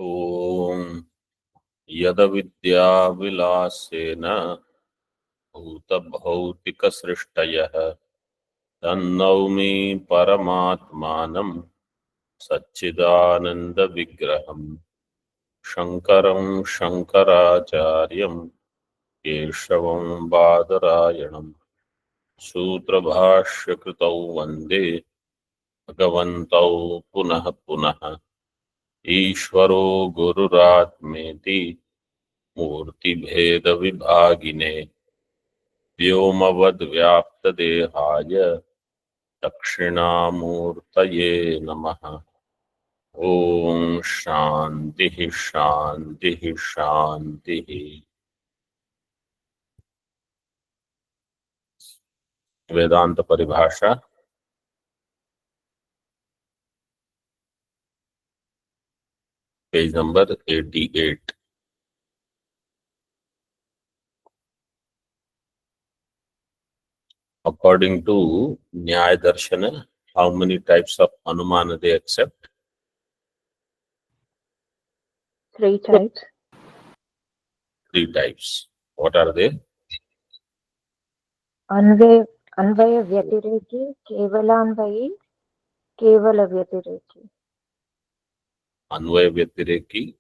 ॐ यदविद्याविलासेन भूतभौतिकसृष्टयः तन्नौमि परमात्मानं सच्चिदानन्दविग्रहम् शङ्करं शङ्कराचार्यं केशवं बादरायणं सूत्रभाष्यकृतौ वन्दे भगवन्तौ पुनः पुनः ईश्वरो गुरुरात्मेति मूर्तिभेदविभागिने व्योमवद्व्याप्तदेहाय दक्षिणामूर्तये नमः। ओम शांति शांति शांति। वेदांत परिभाषा page number 88। According to Nyaya Darshana, how many types of Anumana they accept? 3 types. 3 types. What are they? अन्वय व्यतिरेकी, केवलान्वयी, केवल व्यतिरेकी. Anvaya Vyatireki,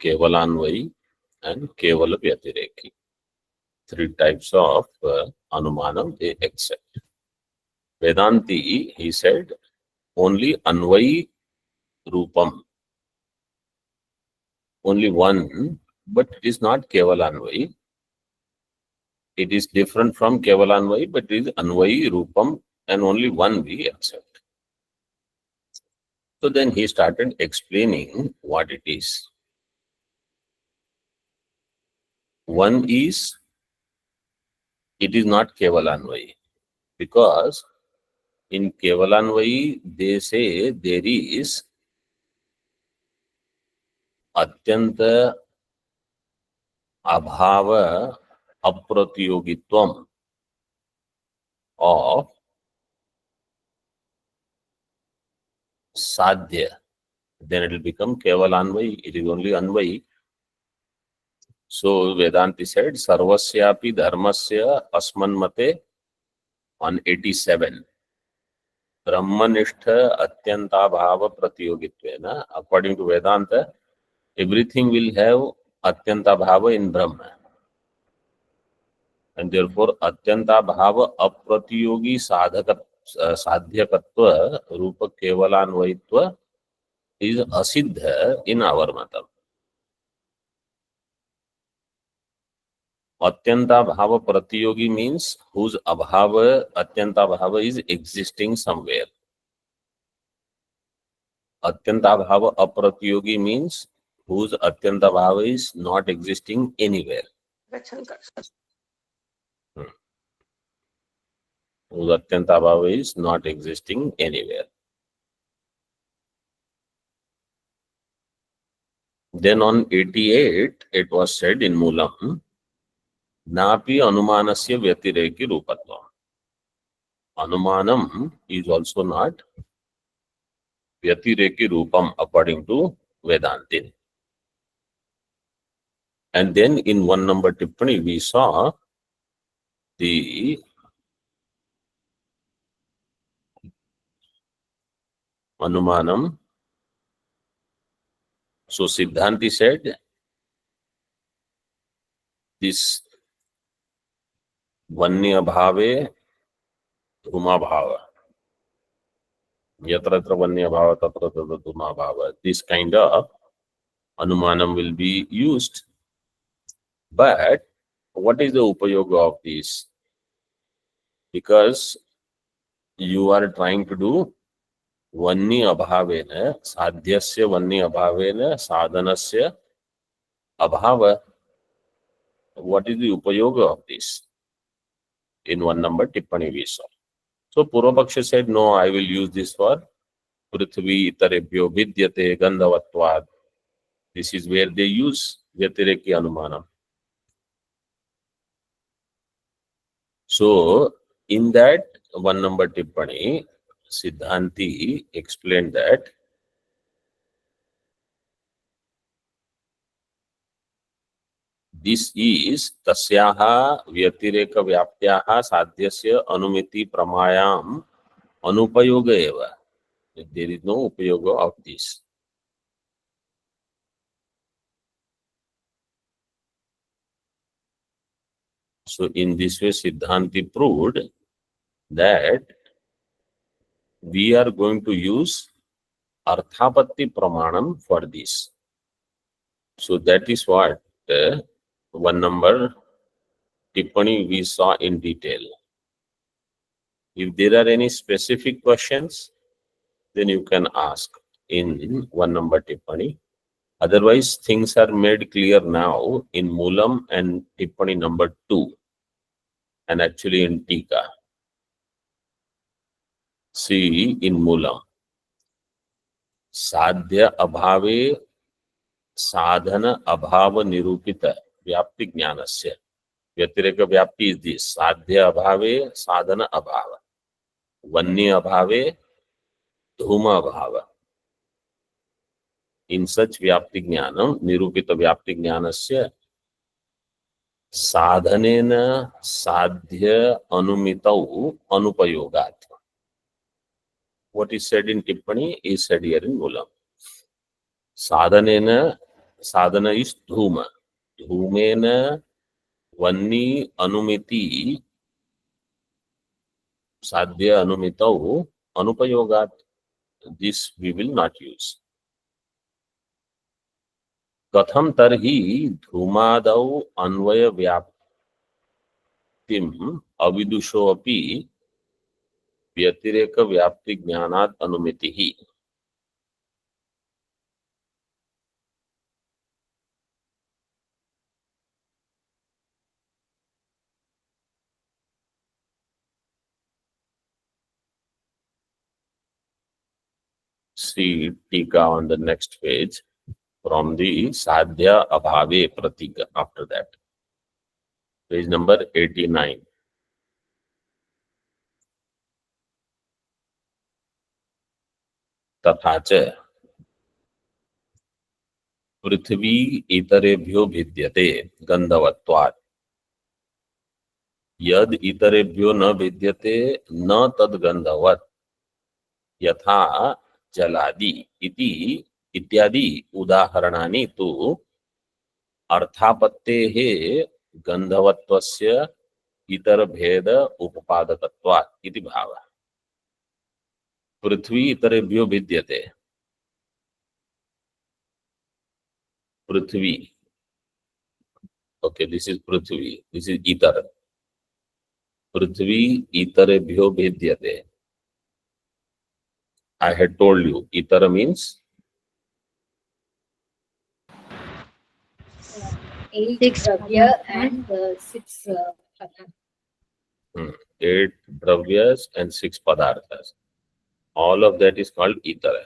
Kevalanvayi and Kevala Vyatireki. 3 types of Anumanam they accept. Vedanti, he said, only Anvayi Rupam. Only one, but it is not Kevalanvayi. It is different from Kevalanvayi, but it is Anvayi Rupam, and only one we accept. So then he started explaining what it is. One is, it is not Kevalanvayi, because in Kevalanvayi they say there is Atyanta Abhava Apratiyogitvam of Sadhya. Then it will become Kevalanvayi. It is only Anvayi. So Vedanti said, Sarvasyapi Dharmasya Asmanmate 187. Brahmanistha Atyanta Bhava Pratiyogitvena. According to Vedanta, everything will have Atyanta Bhava in Brahma. And therefore, Atyanta Bhava Apratiyogi Sadhyakatva Rupa Kevalanvayitva is asiddha in our matam. Atyanta Bhava Pratiyogi means whose abhava, Atyanta Bhava is existing somewhere. Atyanta Bhava Apratiyogi means whose Atyanta Bhava is not existing anywhere. Whose Atyanta Bhava is not existing anywhere. Then on 88, it was said in Moolam, Napi Anumanasya Vyatireki Rupatvam. Anumanam is also not Vyatireki Rupam according to Vedanti. And then in 1 number Tippani, we saw the Anumanam. So Siddhanti said, this Vanya Bhave Dhuma Bhava. Yatra Yatra Vanya Bhava Tatra Tatra Dhuma Bhava. This kind of Anumanam will be used. But what is the upayoga of this? Because you are trying to do Vanya Abhavena, Sadhyasya Vanya Abhavena, Sadhanasya Abhava. What is the upayoga of this? In 1 number Tippani we saw. So Purvapaksha said, no, I will use this for Prithvi Itarebhyo Vidyate Gandhavatvad. This is where they use Vyatireki Anumanam. So in that 1 number Tippani, Siddhanti explained that this is तस्याः व्यतिरेक व्याप्त्याः साध्यस्य अनुमिति प्रमायाम अनुपयोग एव. There is no उपयोग of this. So in this way Siddhanti proved that we are going to use Arthapatti Pramanam for this. So that is what one number Tippani we saw in detail. If there are any specific questions, then you can ask in one number Tippani. Otherwise, things are made clear now in Moolam and Tippani number 2, and actually in Tika. See in Moolam. साध्य अभावे साधन अभाव निरूपित व्याप्ति ज्ञानस्य. व्यतिरेक व्याप्ति is this. साध्य अभावे साधन अभाव, वन्य अभावे धूम अभाव. इन सच व्याप्ति ज्ञानम निरूपित व्याप्ति ज्ञानस्य साधनेन साध्य अनुमितौ अनुपयोगात्. What is said in Tippani is said here in Moolam. Sadhanena, sadhana is dhuma. Dhumena vanni anumiti sadhya anumitau anupayogat. This we will not use. Katham tarhi dhumadau anvaya vyaptim avidusho api व्यतिरेक व्याप्ति ज्ञानात् अनुमिति ही. See Tika on the next page from the Sadhya Abhave Pratika. After that, page number 89. तथा च पृथ्वी इतरेभ्यो भिद्यते गंधवत्वात्. यद इतरेभ्यो न भिद्यते न तद गंधवत् यथा जलादि इति इत्यादि उदाहरणानि तु अर्थापत्तेः गंधवत्वस्य इतर भेद उपपादकत्वात् इति भावः. पृथ्वी इतरेभ्यो भिद्यते. पृथ्वी, okay, this is Prithvi, this is इतर. पृथ्वी इतरेभ्यो भिद्यते. I had told you, itara means 8 dravya and 6 padartha. 8 dravyas and 6 padarthas. All of that is called itara.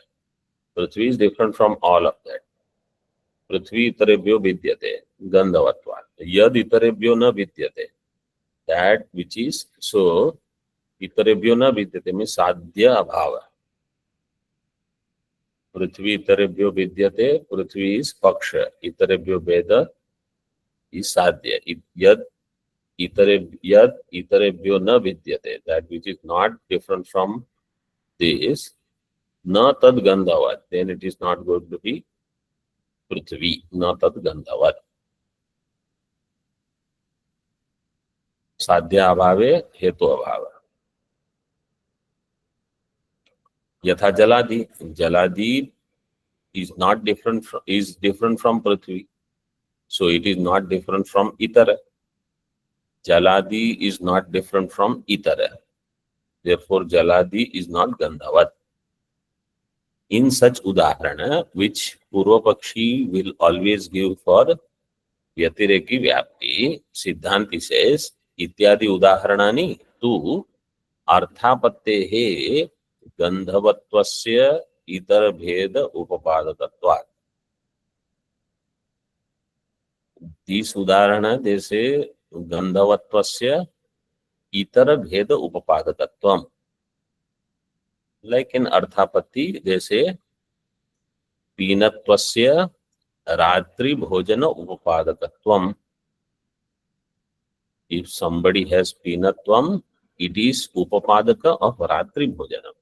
Prithvi is different from all of that. Prithvi itarebhyo vidyate gandhavatvat. Yad itarebhyo na vidyate. That which is, so itarebhyo na vidyate means sadhya abhava. Prithvi itarebhyo vidyate. Prithvi is paksha. Itarebhyo veda is sadhya. Yad itarebhyo na vidyate. That which is not different from this, na tad gandhavat, then it is not going to be Prithvi, na tad gandhavat. Sadhya abhave hetu abhava. Yatha jaladi, jaladi is not different from, is different from Prithvi, so it is not different from itara. Jaladi is not different from itara. Therefore, Jaladi is not Gandhavat. In such udaharana, which Purvapakshi will always give for Vyatireki Vyapti, Siddhanti says, Ityadi udaharanani tu Arthapattehe Gandhavattvasya Itar Bheda Upapadakatvat. These udaharana, they say, Gandhavattvasya Itara Bheda Upapadakatvam. Like in Arthapatti, they say Pinatvasya Ratri Bhojana Upapadakatvam. If somebody has pinatvam, it is upapadaka of ratri bhojanam.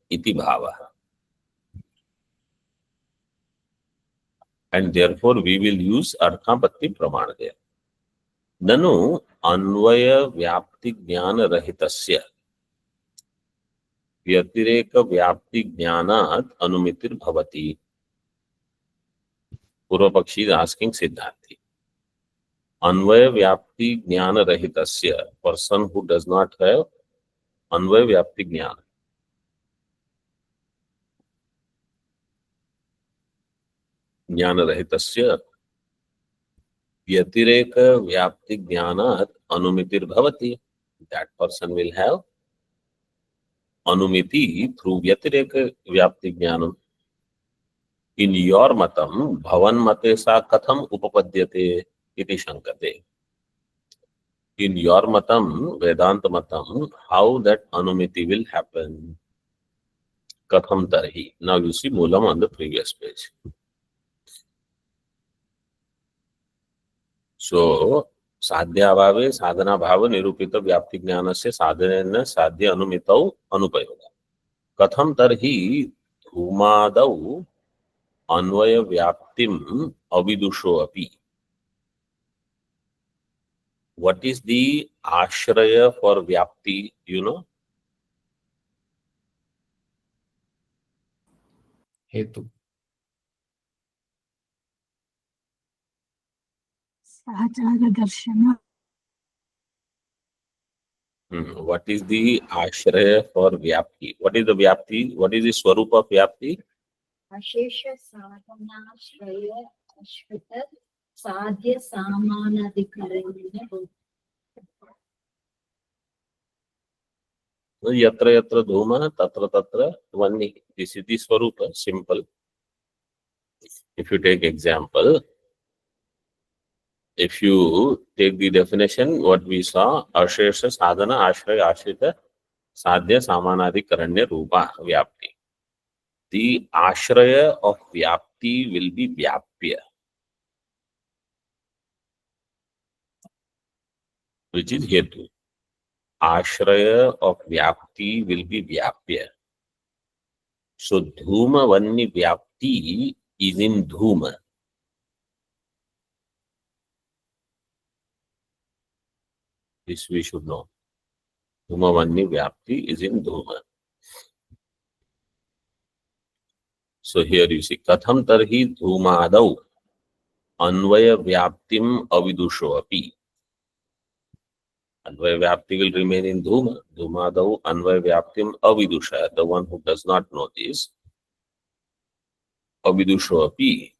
Iti bhava. And therefore we will use arthapatti pramana there. Nanu अन्वय व्याप्ति ज्ञान रहितस्य व्यतिरेक व्याप्ति ज्ञानात् अनुमितिर भवति. पूर्व पक्षी is asking Siddharthi. Anvaya vyapti jnana rahitasya, person who does not have anvaya vyapti jnana. Jnana rahitasya vyatireka vyapti jnanat anumitir bhavati. That person will have anumiti through vyatireka vyapti jnanam. In your matam, bhavan mate sa katham upapadyate iti shankate. In your matam, Vedanta matam, how that anumiti will happen? Katham tarhi. Now you see Moolam on the previous page. So, sadhya bhave sadhana bhava nirupita vyapti jnanasya sadhanena sadhya anumitau anupayoga. Katham tarhi dhumadau अन्वय व्याप्तिम अविदुषो अपि. What is the ashraya for vyapti, you know? हेतु सहचार दर्शन What is the ashraya for vyapti? What is the vyapti? What is the swarup of vyapti? Ashesha sadhanashraya ashvita sadhya samanadhikaranya. Yatra yatra dhuma tatra tatra vanni. This is the swarupa, simple. If you take example, if you take the definition, what we saw, ashesha sadhana ashraya ashrita sadhya samanadhikaranya rupa vyapti. The ashraya of vyapti will be vyapya, which is hetu. Ashraya of vyapti will be vyapya. So dhuma vanni vyapti is in dhuma. This we should know. Dhuma vanni vyapti is in dhuma. So here you see katham tarhi dhumadau anvaya vyaptim avidusho api. Anvaya vyapti will remain in dhuma. Dhumadau anvaya vyaptim avidusha. The one who does not know this. Avidusho api.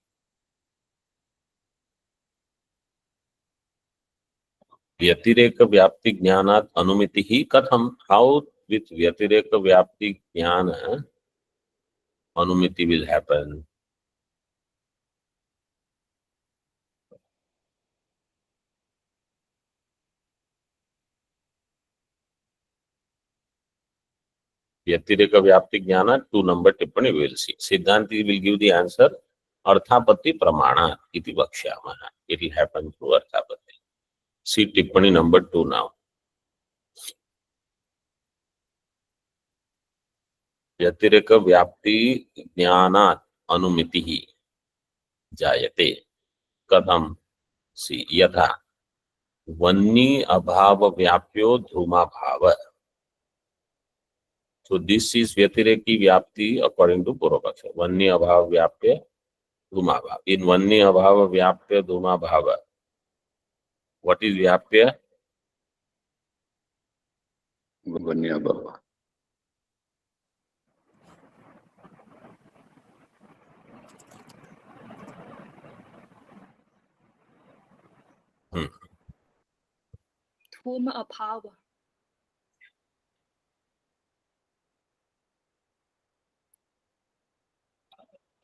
Vyatireka vyapti jnanat anumitihi katham. How with vyatireka vyapti jnana anumiti will happen? Vyatireka vyapti jnana, 2 number tippani we will see. Siddhanti will give the answer. Arthapatti pramana iti vakshyamaha. It will happen through arthapatti. See tippani number 2 now. Vyatireka vyapti jnanat anumitihi jayate. Katham? See, yatha vanni abhava vyapyo dhuma bhava. So this is vyatireki vyapti according to Purvapaksha. Vanni abhava vyapya dhuma bhava. In vanni abhava vyapya dhuma bhava, what is vyapya? Vanya Bhava. धूम अभाव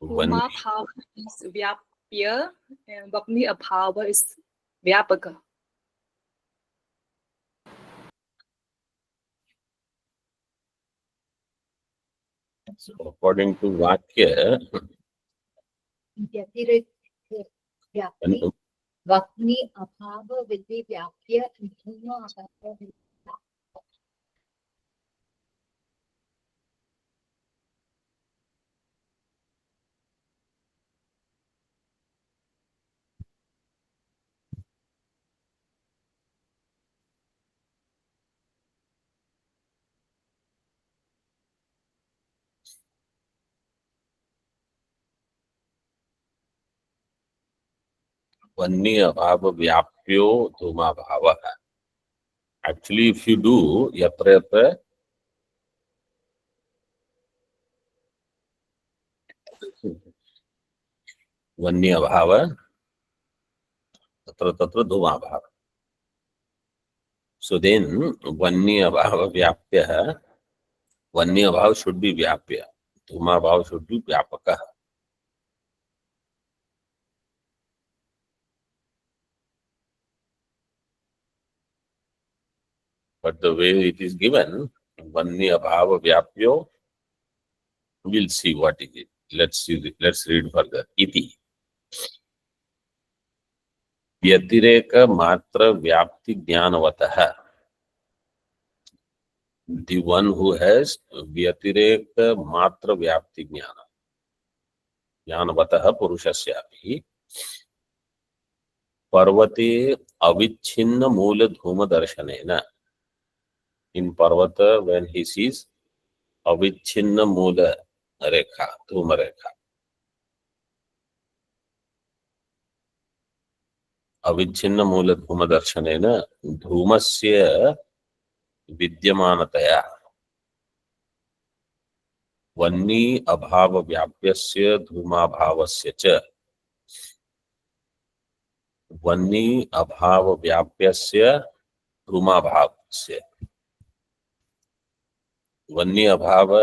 Vanni. धूमा भाव is व्याप्य and vapni abhava is vyapaka. So according to Vakya, Vyatirek vyapti वह्नि अभाव विधि व्याप्य धूम अभाव वन्य अभाव व्याप्यो धूमाभाव है। Actually, if you do yatra yatra वन्य अभाव तत्र तत्र धूमाभाव, so then वन्य अभाव व्याप्य है, वन्य अभाव should be व्याप्य, धूमाभाव should be व्यापक. But the way it is given, vanya bhava vyapyo, we'll see what is it. Let's read further. Iti. Vyatireka matra vyapti jnanavataha. The one who has vyatireka matra vyapti jnana. Jnanavataha purushasyapi. Parvate avichinna mula dhuma darshanena. In Parvata, when he sees avichinna mula rekha, dhuma rekha. अविच्छिन्न मूल धूम दर्शनेन धूमस्य विद्यमानतया वह्नि अभाव व्याप्यस्य धूमाभावस्य च वह्नि अभाव व्याप्यस्य धूमाभावस्य वह्नि अभाव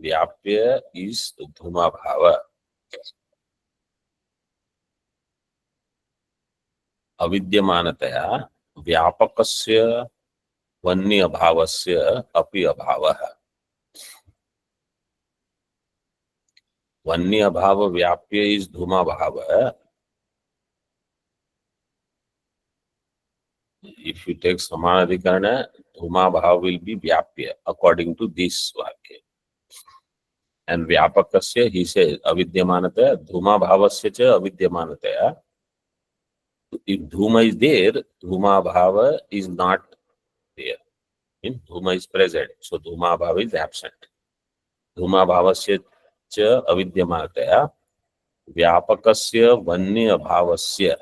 व्याप्य इस धूमाभाव अविद्यमानतया व्यापकस्य वह्नि अभावस्य अपि अभावः. वह्नि अभाव व्याप्य इस धूमाभाव. If you take Samanadhikarana, धूमाभाव will be व्याप्य according to this वाक्य. And व्यापकस्य he says अविद्यमानतया धूमाभावस्य च अविद्यमानतया. If dhuma is there, dhuma bhava is not there. In dhuma is present, so dhuma bhava is absent. Dhuma bhavasya cha avidyamanataya vyapakasya vanya bhavasya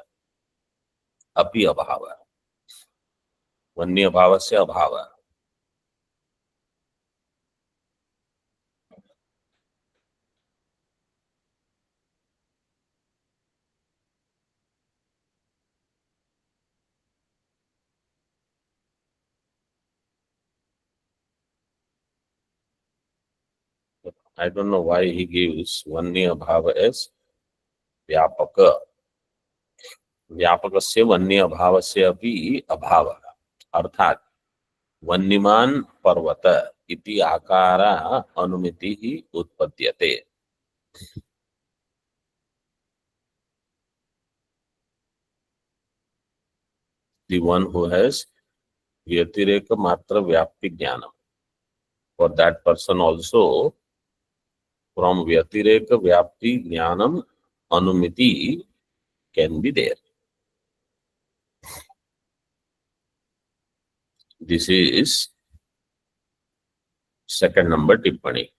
api abhava. Vanya bhavasya abhava. I don't know why he gives vanya bhava as vyapaka. व्यापकस्य वन्य अभावस्य अपि अभावः. अर्थात वन्यमान पर्वत इति आकार अनुमितिः उत्पद्यते. The one who has vyatireka matra vyapti jnanam. For that person also, from vyatireka vyapti jnanam anumiti can be there. This is second number tippani.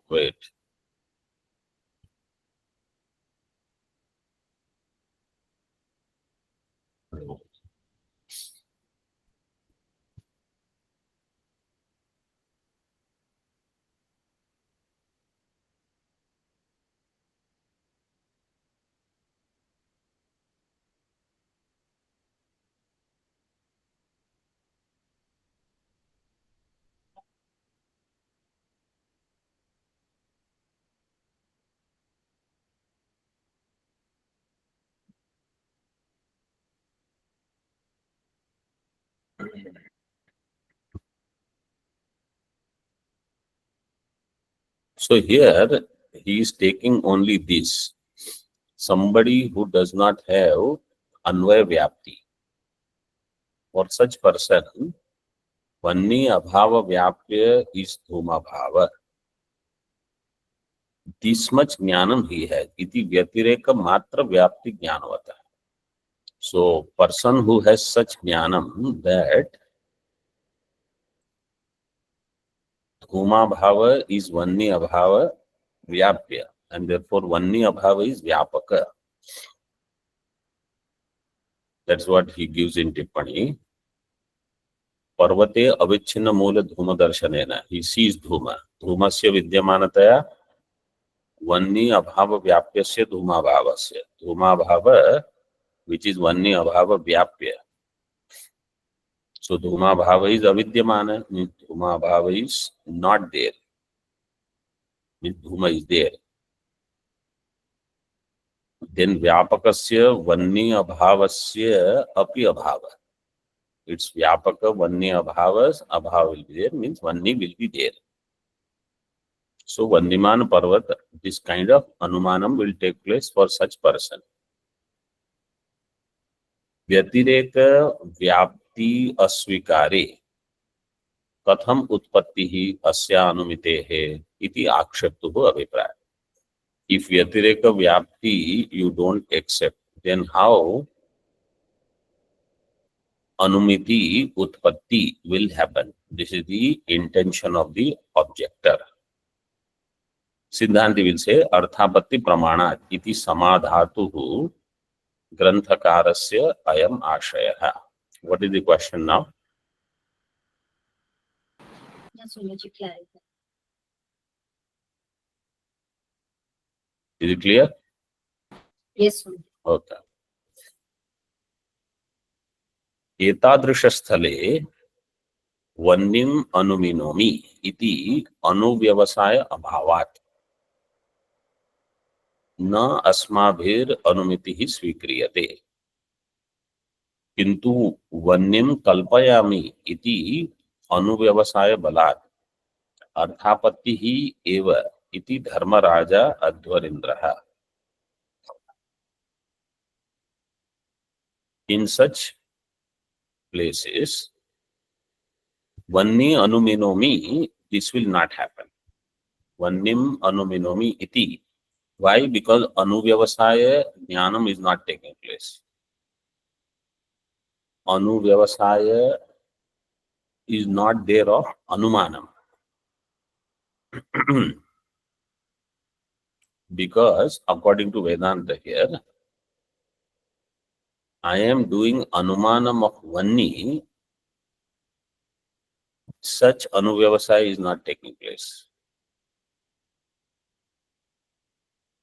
Wait. So here he is taking only this. Somebody who does not have Anvaya Vyapti. For such person, Vanni Abhava Vyapya is Dhuma Bhava. This much jnanam he has. Iti Vyatireka Matra Vyapti Jnanavata. So person who has such jnanam that Dhuma Bhava is Vanni Abhava Vyapya, and therefore Vanni Abhava is Vyapaka. That's what he gives in Tippani. पर्वते अविच्छिन्न मूल धूम दर्शनेन he sees धूम धूमस्य विद्यमानतया वन्नी अभाव व्याप्यस्य धूमाभावस्य धूमाभाव which is वन्नी अभाव व्याप्य. So धूमाभाव is अविद्यमान, means धूमाभाव is not there, means धूम is there. Then व्यापकस्य वन्नी अभावस्य अपि अभाव. It's Vyapaka, Vanni Abhavas, Abhav will be there, means Vanni will be there. So Vanniman Parvat, this kind of Anumanam will take place for such person. Vyatireka Vyapti Asvikare Katham Utpattihi Asya Anumitehe Iti Akshaptuhu Abhipraya. If Vyatireka Vyapti you don't accept, then how Anumiti Utpatti will happen? This is the intention of the objector. Siddhanti will say, Arthapatti Pramanat iti samadhatuhu granthakarasya ayam ashayah. What is the question now? Just wanted to clarify. Is it clear? Yes, Swami. Okay. एतादृशस्थले वन्निम् अनुमिनोमि इति अनुव्यवसाय अभावात् न अस्माभिर अनुमितिः स्वीक्रियते, किन्तु वन्निम् कल्पयामि इति अनुव्यवसाय बलात् अर्थापत्तिः एव इति Dharmaraja अध्वरीन्द्रः. In such places, Vanni Anuminomi, this will not happen. Vannim Anuminomi iti. Why? Because Anuvyavasaya Jnanam is not taking place. Anuvyavasaya is not there of Anumanam. Because according to Vedanta here, I am doing Anumanam of Vanni, such Anuvyavasaya is not taking place.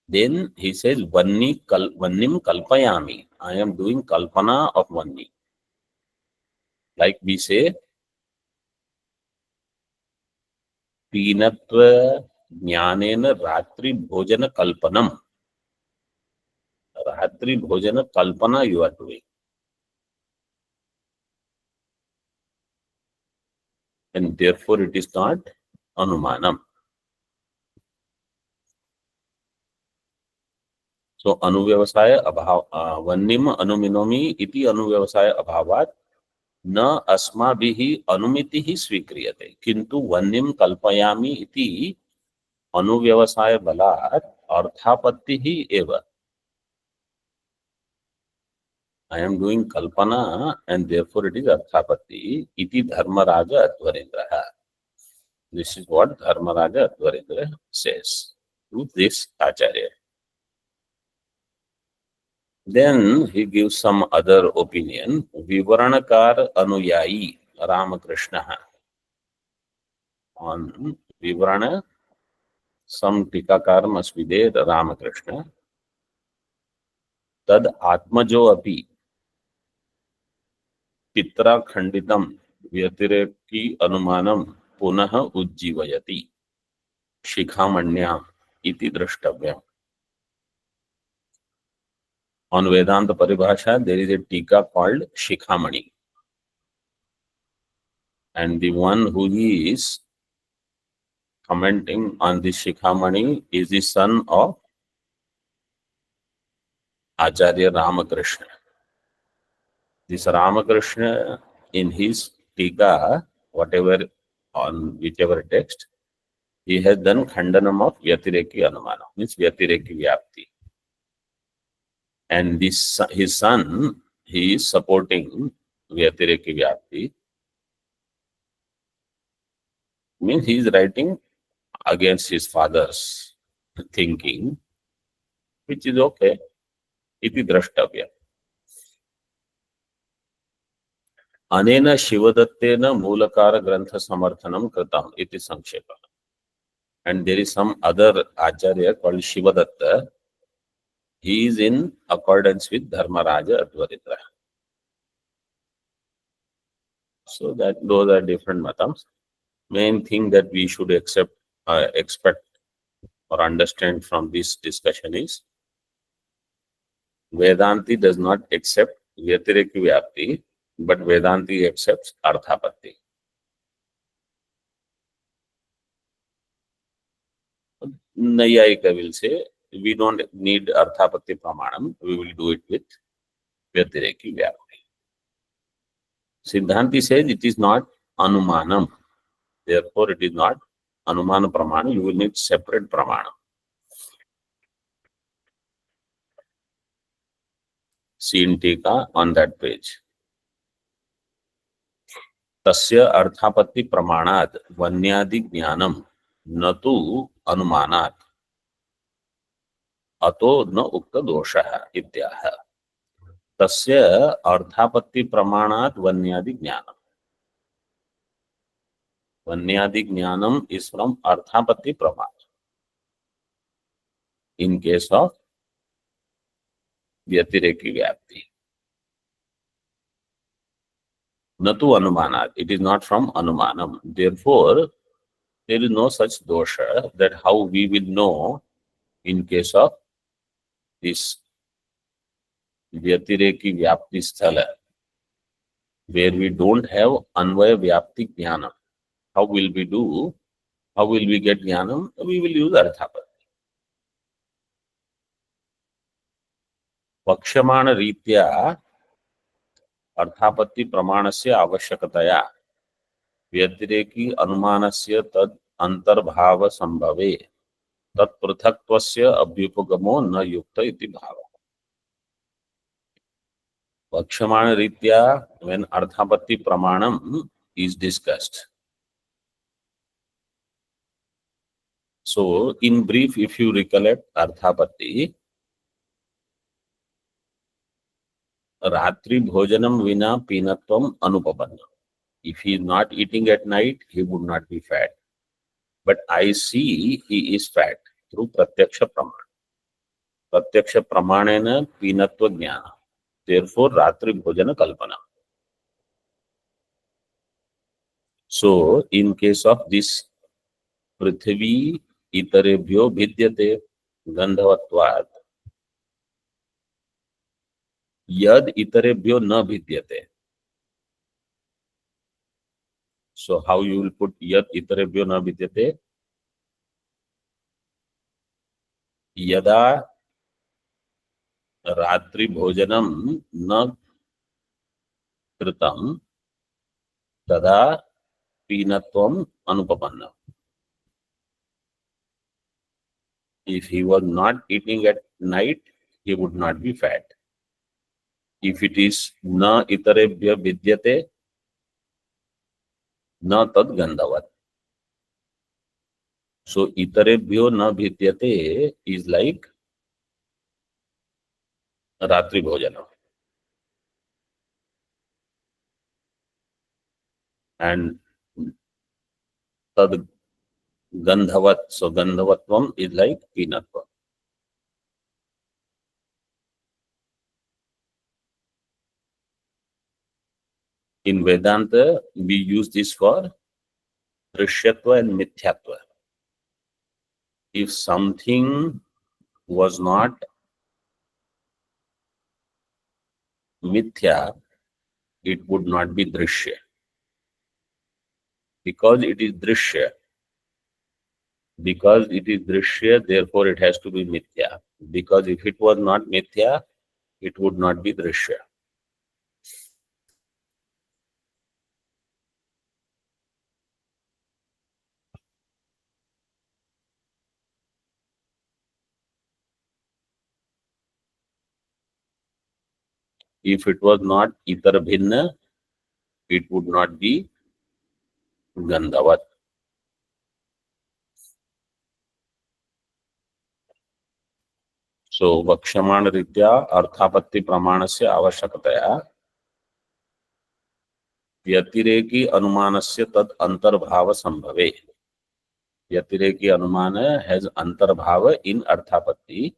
Then he says, Vannim Kalpayami. I am doing Kalpana of Vanni. Like we say, Pinatva Jnanena Ratri Bhojana Kalpanam. Ratri Bhojana Kalpana you are doing. And therefore it is not Anumanam. So Anuvyavasaya Abhav Vannim Anuminomi iti Anuvyavasaya Abhavat na asmabhihi anumitihi svikriyate. Kintu Vannim Kalpayami iti Anuvyavasaya Balat Arthapattihi eva. I am doing Kalpana and therefore it is Arthapatti. Iti Dharmaraja Adhvarendraha. This is what Dharmaraja Adhvarendra says to this Acharya. Then he gives some other opinion. Vivaranakar Anuyayi Ramakrishna. On Vivarana, some Tikakar must be there, Ramakrishna. Tad Atmajo api Pitra Khanditam Vyatireki Anumanam Punaha Ujjivayati Shikhamanyam iti drashtavyam. On Vedanta Paribhasha, there is a tika called Shikhamani. And the one who is commenting on the Shikhamani is the son of Acharya Ramakrishna. This Ramakrishna, in his Tika, whatever, on whichever text, he has done Khandanam of Vyatireki Anumana, means Vyatireki Vyapti. And this, his son, he is supporting Vyatireki Vyapti, means he is writing against his father's thinking, which is okay. Iti drashtavya. Anena Shivadattena Mulakara Grantha Samarthanam Kritam iti Sankshepa. And there is some other Acharya called Shivadatta. He is in accordance with Dharmaraja Advaritra. So that those are different matams. Main thing that we should expect or understand from this discussion is Vedanti does not accept Vyatireki Vyapti, but Vedanti accepts Arthapatti. Nayayika will say, we don't need Arthapatti Pramanam, we will do it with Vyatireki Vyapti. Siddhanti says it is not Anumanam, therefore it is not Anumana Pramana, you will need separate Pramana. See in Tika on that page. Tasya Arthapatti Pramanad Vanyadi Jnanam Natu Anumanat Ato na Ukta Doshaha Ityaha. Tasya Arthapatti Pramanat Vanyadi Jnanam. Vanyadi Jnanam is from Arthapatti Praman. In case of Vyatireki Vyapti. Natu Anumanat. It is not from Anumanam. Therefore, there is no such dosha that how we will know in case of this Vyatireki Vyapti Sthala, where we don't have Anvaya Vyapti Jnanam. How will we do? How will we get Jnanam? We will use Arthapatti. Vakshamana Ritya Arthapatti Pramanasya Avashyakataya Vyatireki Anumanasya Tad Antarbhava Sambhave Tat Pruthaktwasya Abhyupagamo Na Yukta Iti Bhava. Vakshamana Ritya, when Arthapatti Pramanam is discussed. So, in brief, if you recollect Arthapatti, Ratri Bhojanam Vina Pinatvam Anupapanna. If he is not eating at night, he would not be fat. But I see he is fat through Pratyaksha Pramana. Pratyaksha Pramanena Pinatva Jnana. Therefore, Ratri Bhojana Kalpana. So, in case of this Prithvi Itarebhyo Bhidyate Gandhavatvat Yad Itarebhyo Na Bhidyate. So, how you will put Yad Itarebhyo Na Bhidyate? Yada Ratri Bhojanam Na Kritam Tada Pinatvam Anupapanna. If he was not eating at night, he would not be fat. If it is Na Itarebhya Vidyate, Na Tad Gandhavat. So Itarebhyo Na Vidyate is like Ratri Bhojana. And Tad Gandhavat, so Gandhavatvam is like Pinatvam. In Vedanta, we use this for Drishyatva and Mithyatva. If something was not Mithya, it would not be Drishya. because it is drishya. Because it is drishya, therefore it has to be mithya. Because if it was not mithya, it would not be drishya. If it was not itar bhinna, it would not be gandhavat. So vakshaman ritya arthapatti pramanasya avashyakataya व्यतिरेकी अनुमानस्य तद अंतर्भाव संभवे. व्यतिरेकी अनुमान has अंतर्भाव इन अर्थापत्ति.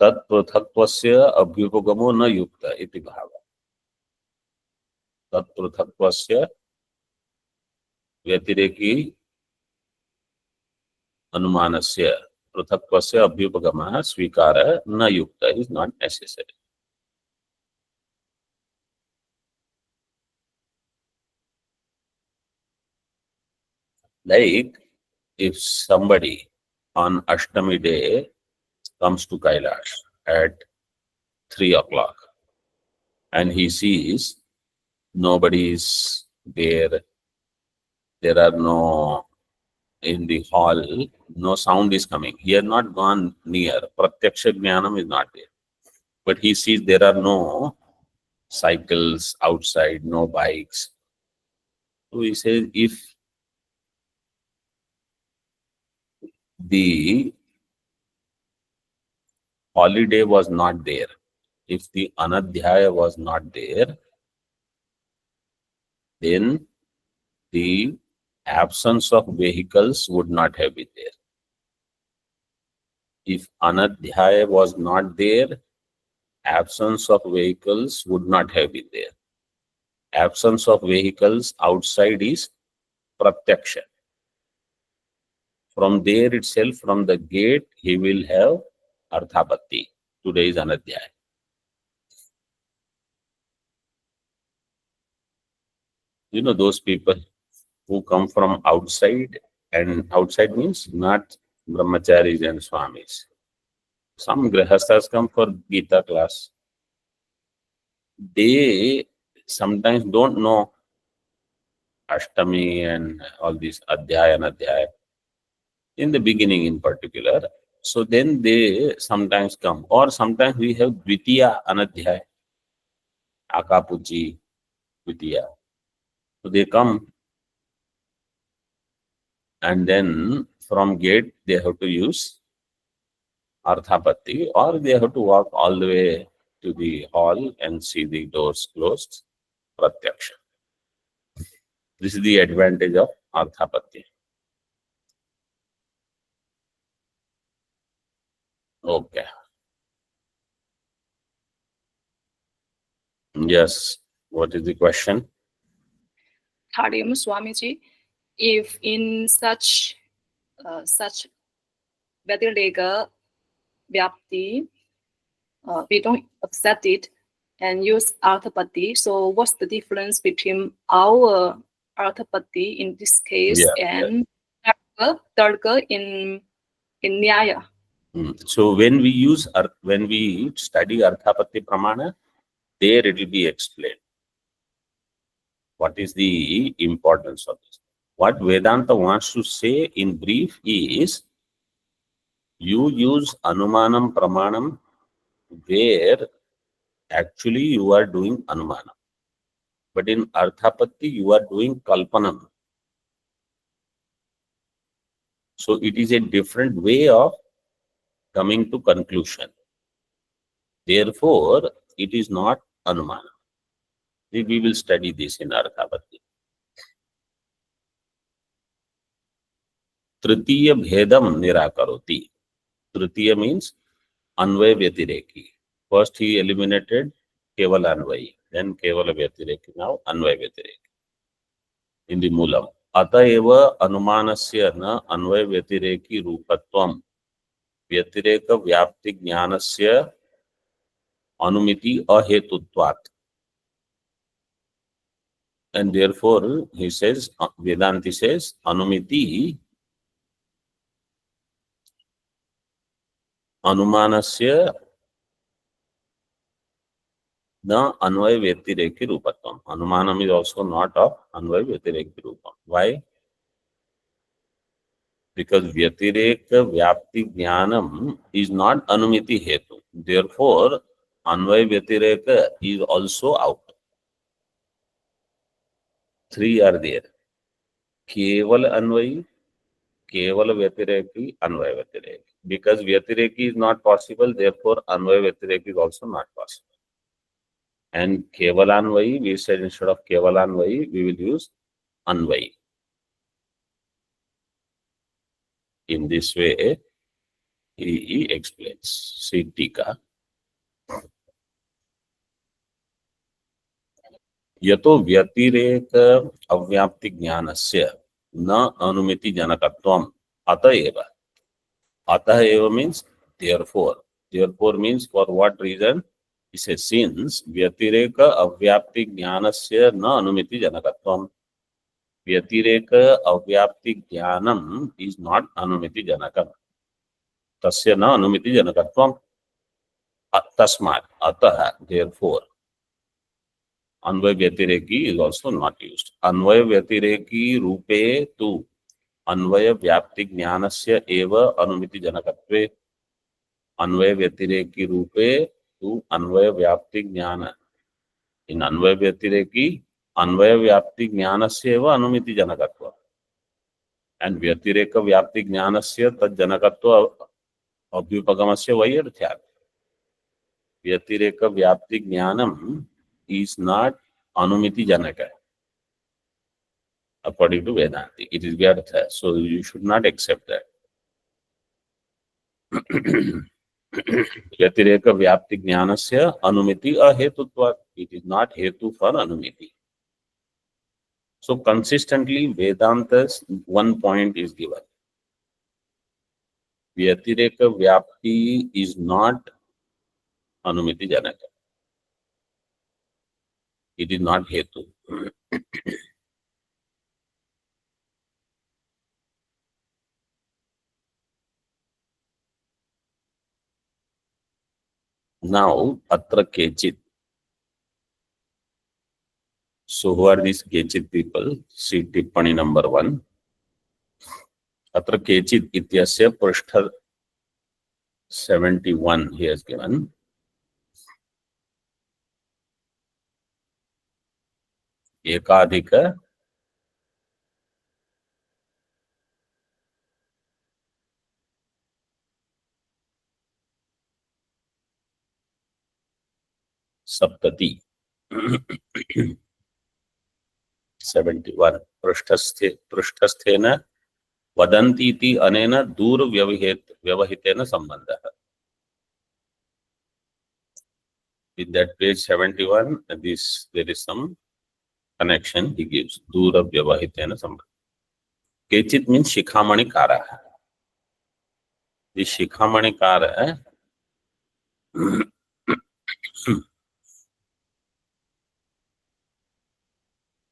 तत्पृथक्त्वस्य अभ्युपगमो न युक्त इति भाव. तत्पृथक्त्वस्य व्यतिरेकी अनुमानस्य पृथक्त्वस्य अभ्युपगमः स्वीकार न युक्त is not necessary. Like if somebody on Ashtami day comes to Kailash at 3 o'clock and he sees nobody is there, there are no, in the hall, no sound is coming. He has not gone near, Pratyaksha Jnanam is not there. But he sees there are no cycles outside, no bikes. So he says, if the holiday was not there, if the Anadhyaya was not there, then the absence of vehicles would not have been there. If Anadhyaya was not there, absence of vehicles would not have been there. Absence of vehicles outside is Pratyaksha. From there itself, from the gate, he will have Arthapatti. Today is Anadhyaya. You know those people who come from outside, and outside means not brahmacharis and swamis. Some grihasthas come for Gita class. They sometimes don't know Ashtami and all these Adhyaya and Adhyaya, in the beginning in particular. So then they sometimes come. Or sometimes we have Dvitiya Anadhyaya, Akapuji, Dvitiya. So they come and then from gate they have to use Arthapatti, or they have to walk all the way to the hall and see the doors closed, Pratyaksha. This is the advantage of Arthapatti. Okay. Yes. What is the question? Hariam Swamiji, if in such Vedilega Vyapti, we don't accept it and use Arthapatti, so what's the difference between our Arthapatti in this case and Targa in Nyaya? So when we study Arthapatti Pramana, there it will be explained. What is the importance of this? What Vedanta wants to say in brief is, you use Anumanam Pramanam where actually you are doing Anumanam. But in Arthapatti, you are doing Kalpanam. So it is a different way of coming to conclusion. Therefore, it is not Anumanam. We will study this in Arthapatti. Tritiya Bhedam Nirakaroti. Tritiya means Anvaya Vyatireki. First he eliminated Kevala Anvayi, then Kevala Vyatireki, now Anvaya Vyatireki. In the Moolam. Ataeva Anumanasya na Anvaya Vyatireki Rupatvam Vyatireka Vyapti Jnanasya Anumiti Ahetutvat. And therefore, he says, Vedanti says, Anumiti Anumanasya na Anvaya Vyatireki Rupatvam. Anumanam is also not of Anvaya Vyatireki Rupam. Why? Because Vyatireka Vyapti Jnanam is not Anumiti Hetu. Therefore, Anvaya Vyatireka is also out. Three are there. Keval Anvayi, Keval Vyatireki, Anvaya Vyatireki. Because Vyatireki is not possible, therefore Anvaya Vyatireki is also not possible. And Kevalanvayi, we said instead of Kevalanvayi, we will use Anvayi. In this way, he explains. See Tika. यतो व्यतिरेक अव्याप्ति ज्ञानस्य न अनुमिति जनकत्वम अतएव. अतएव means therefore. Therefore means for what reason? He says since व्यतिरेक अव्याप्ति ज्ञानस्य न अनुमिति जनकत्वम. व्यतिरेक अव्याप्ति ज्ञानम is not अनुमिति जनकम. तस्य न अनुमिति जनकत्वम. तस्मात् अतः therefore Anvay व्यतिरेकी is also not used. अन्वय व्यतिरेकी रूपे तु अन्वय व्याप्ति ज्ञानस्य एव अनुमिति जनकत्वे. अन्वय व्यतिरेकी रूपे तु अन्वय व्याप्ति ज्ञान. इन अन्वय व्यतिरेकी अन्वय व्याप्ति ज्ञानस्य एव अनुमिति जनकत्व. एंड व्यतिरेक व्याप्ति ज्ञानस्य तज्जनकत्व अभ्युपगमस्य वैयर्थ्यात्. व्यतिरेक व्याप्ति ज्ञानम is not Anumiti Janaka. According to Vedanti, it is Vyartha. So you should not accept that. Yatireka Vyapti Jnanasya Anumiti Ahetutva. It is not Hetu for Anumiti. So consistently, Vedanta's one point is given. Yatireka Vyapti is not Anumiti Janaka. It is not Hetu. Now, Atra Kechit. So, who are these Kechit people? See Tippani number 1. Atra Kechit Ityasya Prashtha 71 he has given. Ekadhika Saptati 71 पृष्ठस्थेन वदन्ति इति अनेन दूर व्यवहितेन संबंधः. In that page 71, there is some connection he gives. Dura vyavahitena sambandha. Kechit means Shikhamani Kara. This Shikhamani Kara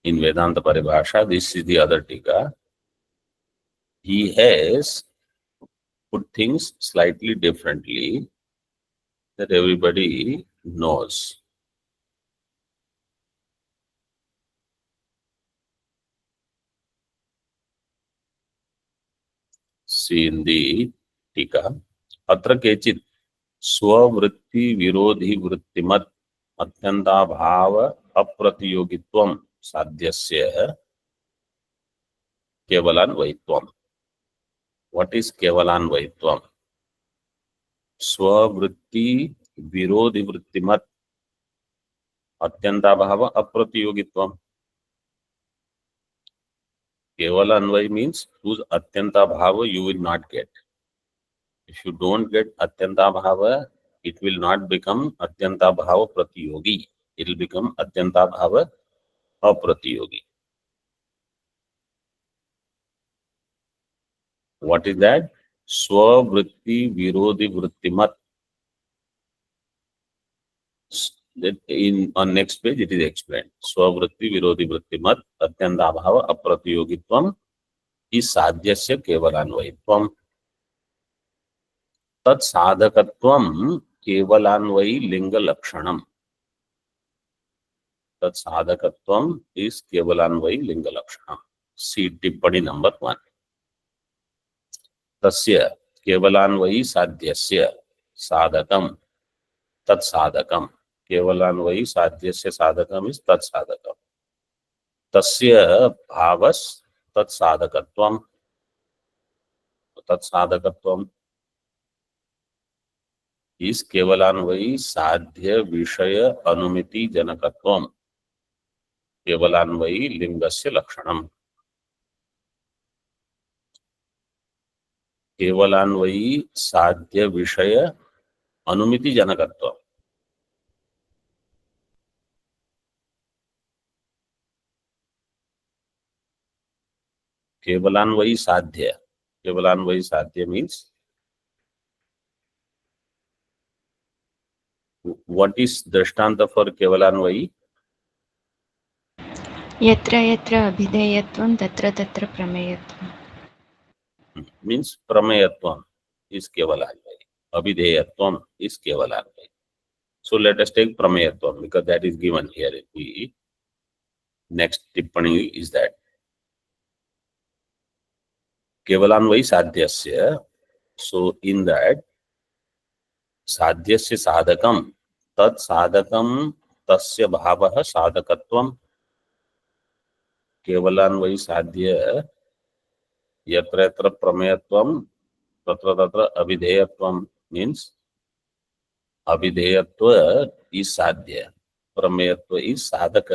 in Vedanta Paribhasha, this is the other Tika. He has put things slightly differently that everybody knows. See in the Tika. Atra Kechit Swavritti Virodhi Vrittimat Atyanta Bhava Apratiyogitvam Sadhyasya Kevalanvaitvam. What is Kevalanvaitvam? Swavritti Virodhi Vrittimat Atyanta Bhava Apratiyogitvam. Kevalanvai means whose Atyanta Bhava you will not get. If you don't get Atyanta Bhava, it will not become Atyanta Bhava Pratiyogi. It will become Atyanta Bhava Apratiyogi. What is that? Swavritti Virodhi Vrittimat. that in on next page it is explained. Swavritti virodhi vritti mat atyandabhava apratiyogitvam is sadhyasya kevalanvayitvam. Tat sadhakatvam kevalanvayi linga lakshanam. Tat sadhakatvam is kevalanvayi linga lakshanam. See tippani number 1. Tasya kevalanvayi sadhyasya sadhakam tat sadhakam. केवलान्वयी साध्यस्य साधकम इज तत्साधकम. तस्य भावस तत्साधकत्वम. तत्साधकत्वम is केवलान्वयी साध्य विषय अनुमिति जनकत्वम. केवलान्वयी लिंगस्य लक्षणम. केवलान्वयी साध्य विषय अनुमिति जनकत्वम. केवलान्वयी साध्य. केवलान्वयी साध्य means what is दृष्टांत for केवलान्वयी? यत्र यत्र अभिधेयत्वं तत्र तत्र प्रमेयत्वं. means प्रमेयत्वम is केवलान्वयी. अभिधेयत्वम is केवलान्वयी. So let us take प्रमेयत्वम because that is given here in the next tippani is that केवलान्वयी साध्यस्य. So in that साध्यस्य साधकम तत् साधकम तस्य भावः साधकत्वम. केवलान्वयी साध्य यत्र यत्र प्रमेयत्वम तत्र तत्र अभिधेयत्वम means अभिधेयत्व is साध्य, प्रमेयत्व is साधक.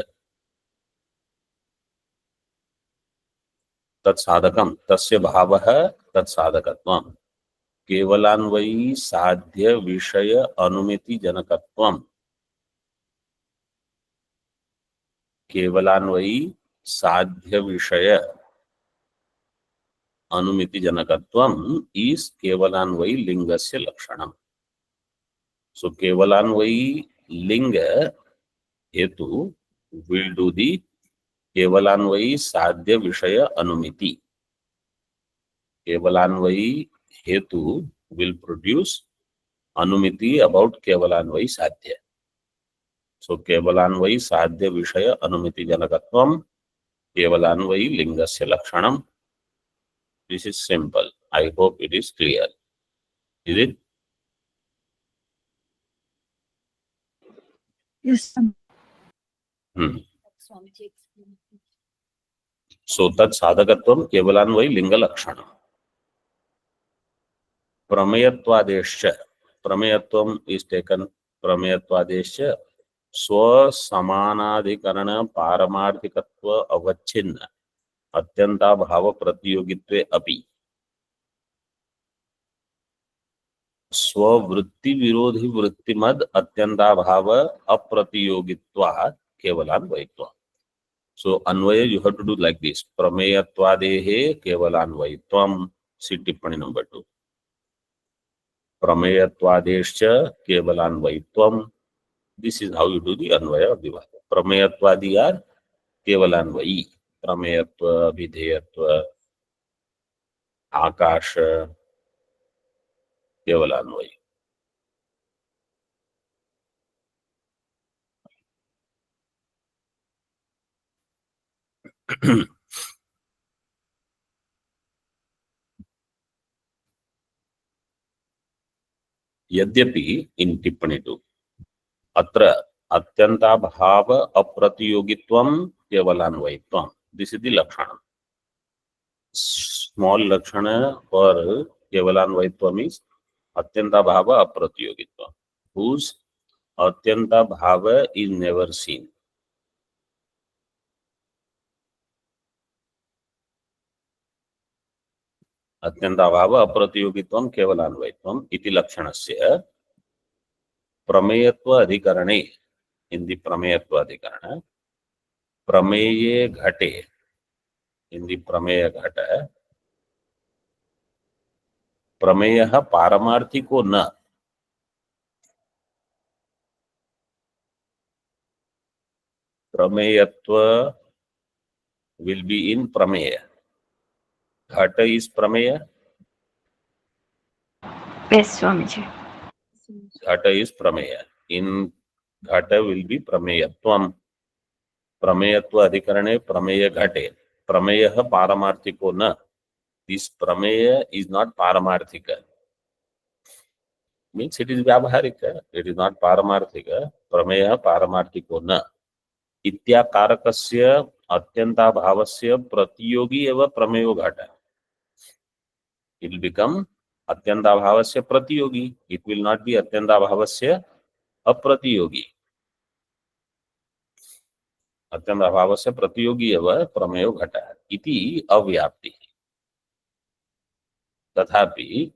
तत्साधकम तस्य भावः तत्साधकत्वम. केवलान्वयी साध्य विषय अनुमिति जनकत्वम. केवलान्वयी साध्य विषय अनुमिति जनकत्वम is केवलान्वयी लिंगस्य लक्षणम. So केवलान्वयी लिंग हेतु will do the केवलान्वयी साध्य विषय अनुमिति. केवलान्वयी हेतु will produce अनुमिति about केवलान्वयी साध्य. So केवलान्वयी साध्य विषय अनुमिति जनकत्वम केवलान्वयी लिंगस्य लक्षणम. This is simple. I hope it is clear. Is it? Yes. Swamiji explained. So tat sadhakatvam kevalanvai linga lakshanam. Pramayatvadesh. Pramayatvam is taken. Pramayatvadesh swa samanadhikarana paramarthikatva avachinna atyanta bhava pratiyogitve api स्ववृत्ति विरोधी वृत्ति मद अत्यंता भाव अप्रतियोगित्वा केवलान्वयित्वा. So Anvay you have to do like this. प्रमेयत्वादेहे केवलान्वयित्वम. See टिप्पणी number 2. प्रमेयत्वादेश्च केवलान्वयित्वम. This is how you do the अन्वय विभाग. प्रमेयत्वादि are केवलान्वयी. प्रमेयत्व, अभिधेयत्व, आकाश केवलान्वयी. यद्यपि इन टिप्पणी 2 अत्र अत्यंता भाव अप्रतियोगित्वम केवलान्वयित्वम. दिस इज द लक्षण. स्मॉल लक्षण और केवलान्वयित्वम इज अत्यंता भाव अप्रतियोगित्वम. whose अत्यंता भाव is never seen. अत्यंताभाव अप्रतियोगित्वम केवलान्वयित्वम इति लक्षणस्य प्रमेयत्व अधिकरणे. इन द प्रमेयत्व अधिकरण प्रमेये घटे. इन द प्रमेय घट प्रमेयः पारमार्थिको न. Prameyatva will be in Prameya. Ghata is Prameya. Yes, Swamiji. Ghata is Prameya. In Ghata will be Prameyatvam. Prameyatva adhikarane Prameya Ghate. Prameya Paramarthiko na. This Prameya is not Paramarthika. Means it is Vyavaharika. It is not Paramarthika. Prameya Paramarthiko na. इत्याकारकस्य अत्यंताभावस्य प्रतियोगी एव प्रमेयो घट. It will become अत्यंताभावस्य प्रतियोगी. It will not be अत्यंताभावस्य अप्रतियोगी. अत्यंताभावस्य प्रतियोगी एव प्रमेयो घट इति अव्याप्ति. तथापि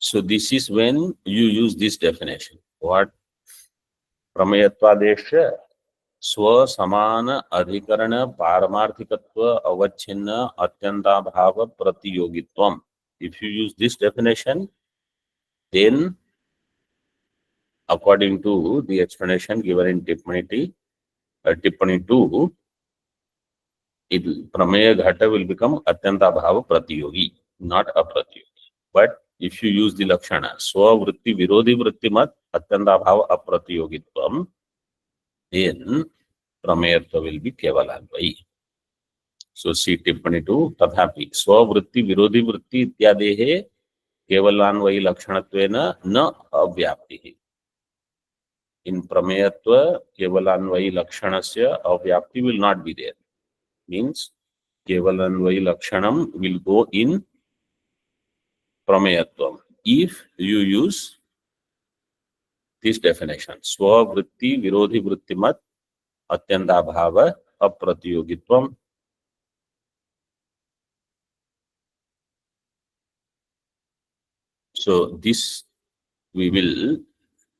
so this is when you use this definition. What? प्रमेयत्वादेश स्व समान अधिकरण पारमार्थिकत्व अवच्छिन्न अत्यंताभाव प्रतियोगित्वम. If you use this definition, then according to the explanation given in Tippani 2, Prameya Ghata will become Atyantabhava Pratiyogi, not Apratiyogi. But if you use the Lakshana, Swavritti Virodhi Vrittimat Atyantabhava Apratiyogitvam, then Prameyatva will be Kevalanvayi. So see Tippani 2, Tathapi Swavritti Virodhi Vritti Ityadehe Kevalanvayi Lakshanattvena na avyaptihi. In Prameyatva, Kevalanvayi Lakshanasya avyapti will not be there. Means Kevalanvayi Lakshanam will go in Prameyatvam if you use this definition. Swavritti Virodhi Vrittimat Atyandabhava Apratiyogitvam. So this we will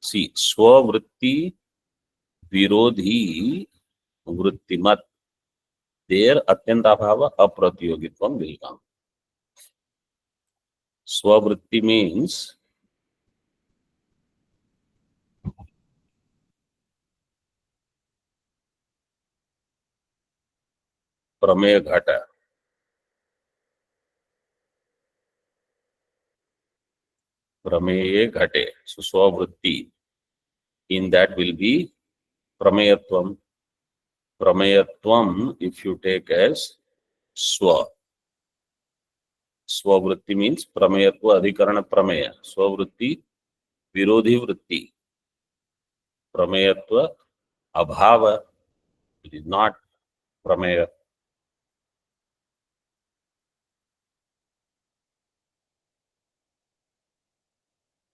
see. Swavritti Virodhi Vrittimat. There Atyandabhava Apratiyogitvam will come. Swavritti means Prameya Ghata. Prameya Ghate. So Swavritti. In that will be Prameyatvam. Prameyatvam, if you take as Swa. Swavritti means Prameyatva Adhikarana Prameya. Swavritti Virodhi Vritti. Prameyatva Abhava. It is not Prameya.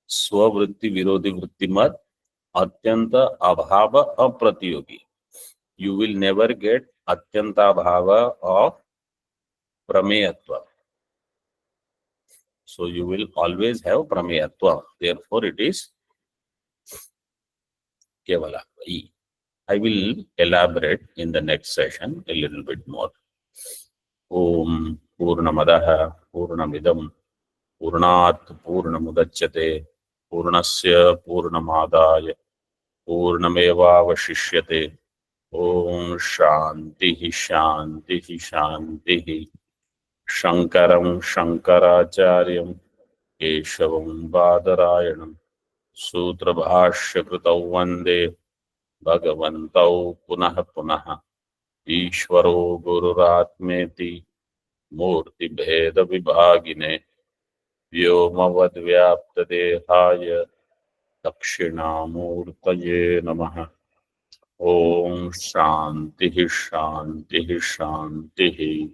Swavritti Virodhi Vrittimat Atyanta Abhava Apratiyogi. You will never get Atyanta Abhava of Prameyatva. So you will always have Prameyatva. Therefore it is Kevalanvayi. I will elaborate in the next session a little bit more. Om Purnamadaha Purnamidam Purnat Purnamudachyate Purnasya Purnamadaya Purnamevavashishyate. Om Shanti Shanti Shanti. Shankaram Shankaracharyam Keshavam Badarayanam Sutra Bhashya Kritau Vande Bhagavantau Punaha Punaha Ishvaro Gururatmeti Murti Bheda Vibhagine Vyomavad Vyapta Dehaya Dakshinamurtaye Namaha. Om Shanti Shanti Shanti.